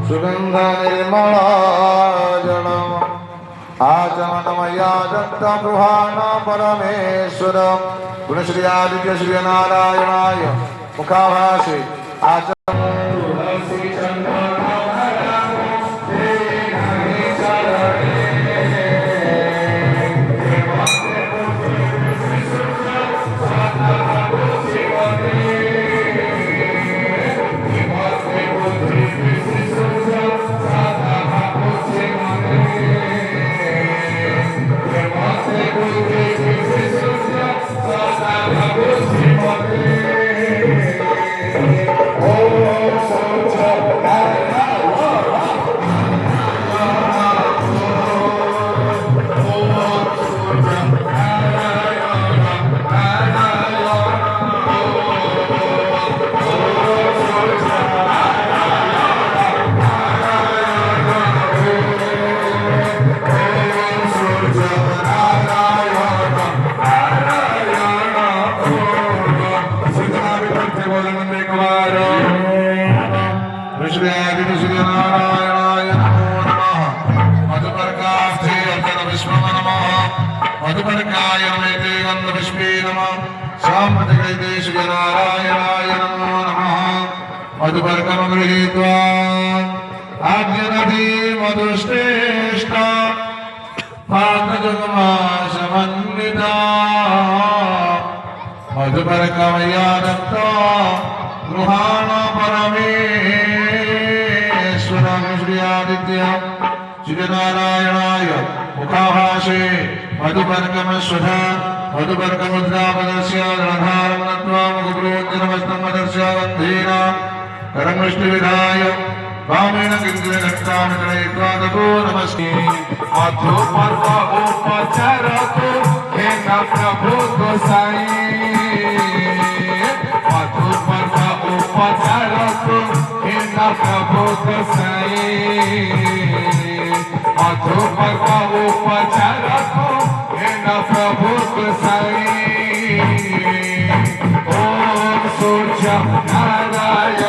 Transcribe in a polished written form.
सुगंध निर्मलाजनम आचमनमयाजंत गृहाण परमेश्वर गुणश्री आदित्य श्री नारायणाय मुखाभाषे मधुपर्कम गृहीत्वा आज्ञनदी मधुश्रेष्ठ पात्रजुगमाशमन्विता मधुपर्कमया दत्ता गृहाण परमेश्वरं श्री आदित्य श्री नारायणाय मुखाभाषे मधुपर्कमश्वध मधुपर्कमुद्रापदस्य गणधारं नत्वा मुखप्रोज्जनमस्तमदस्य गन्धेन करं वृष्टिविधाय वामेन किञ्चिदघट्टां गणयित्वा ततो नमस्ते मधुपर्क उपचरतु हे न प्रभु गोसाई मधुपर्क उपचरतु हे न प्रभु गोसाई मधुपर्क उपचरतु हे न प्रभु गोसाई ओम सूर्य नारायण